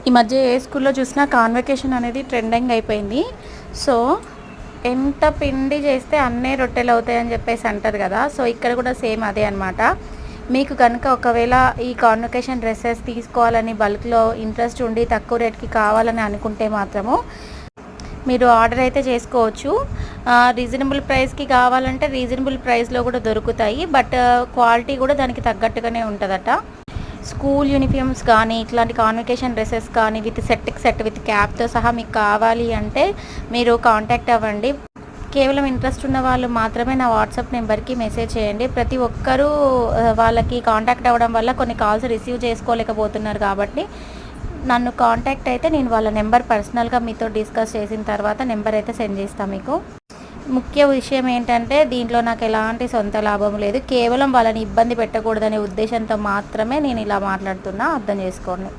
ఈ మధ్య ఏ స్కూల్లో చూసినా కాన్వకేషన్ అనేది ట్రెండింగ్ అయిపోయింది. సో ఎంత పిండి చేస్తే అన్నే రొట్టెలు అవుతాయని చెప్పేసి అంటారు కదా. సో ఇక్కడ కూడా సేమ్ అదే అనమాట. మీకు కనుక ఒకవేళ ఈ కాన్వకేషన్ డ్రెస్సెస్ తీసుకోవాలని బల్క్లో ఇంట్రెస్ట్ ఉండి తక్కువ రేట్కి కావాలని అనుకుంటే మాత్రము మీరు ఆర్డర్ అయితే చేసుకోవచ్చు. రీజనబుల్ ప్రైస్కి కావాలంటే రీజనబుల్ ప్రైస్లో కూడా దొరుకుతాయి. బట్ క్వాలిటీ కూడా దానికి తగ్గట్టుగానే ఉంటుందట. స్కూల్ యూనిఫామ్స్ కానీ ఇట్లాంటి కాన్వకేషన్ డ్రెస్సెస్ కానీ విత్ సెట్ విత్ క్యాప్తో సహా మీకు కావాలి అంటే మీరు కాంటాక్ట్ అవ్వండి. కేవలం ఇంట్రెస్ట్ ఉన్న వాళ్ళు మాత్రమే నా వాట్సాప్ నెంబర్కి మెసేజ్ చేయండి. ప్రతి ఒక్కరూ వాళ్ళకి కాంటాక్ట్ అవ్వడం వల్ల కొన్ని కాల్స్ రిసీవ్ చేసుకోలేకపోతున్నారు. కాబట్టి నన్ను కాంటాక్ట్ అయితే నేను వాళ్ళ నెంబర్ పర్సనల్గా మీతో డిస్కస్ చేసిన తర్వాత నెంబర్ అయితే సెండ్ చేస్తాను మీకు. ముఖ్య విషయం ఏంటంటే దీంట్లో నాకు ఎలాంటి సొంత లాభం లేదు. కేవలం వాళ్ళని ఇబ్బంది పెట్టకూడదనే ఉద్దేశంతో మాత్రమే నేను ఇలా మాట్లాడుతున్నా, అర్థం చేసుకోండి.